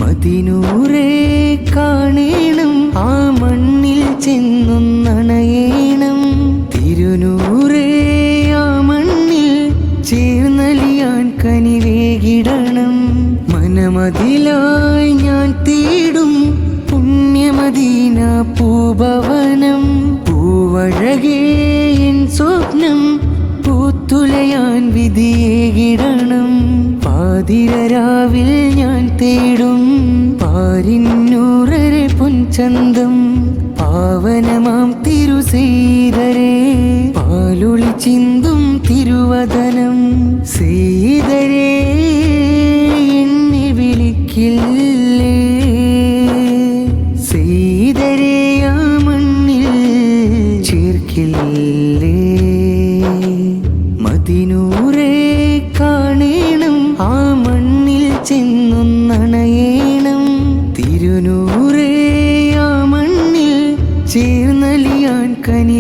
മദിനൂറേ കാണേണം, ആ മണ്ണിൽ ചെന്നൊന്നണയേണം. തിരുനൂറേ ആ മണ്ണിൽ ചേർന്നലിയാൻ കനിവേകിടണം. മനമതിലായി ഞാൻ തേടും പുണ്യമദീന പൂഭവനം. പൂവഴകേ എൻ സ്വപ്നം പൂത്തുലയാൻ വിധിയേകിടണം. പാതിരരാവിൽ ഞാൻ തേടും പാരിന്നൂറരെ പൊൻചന്തം. പാവനമാം തിരുസീതരേ പാലൊളി ചിന്തും തിരുവദനം. സീതരേ എന്നെ വിളിക്കില്ലേ, സീതരേ ആ മണ്ണിൽ ചേർക്കില്ലേ. മദിനൂറേ കാണേണം, ആ മണ്ണിൽ ചെന്നൊന്നണയേണം. തിരുനൂറേ ആ മണ്ണിൽ ചേർന്നലിയാൻ കനി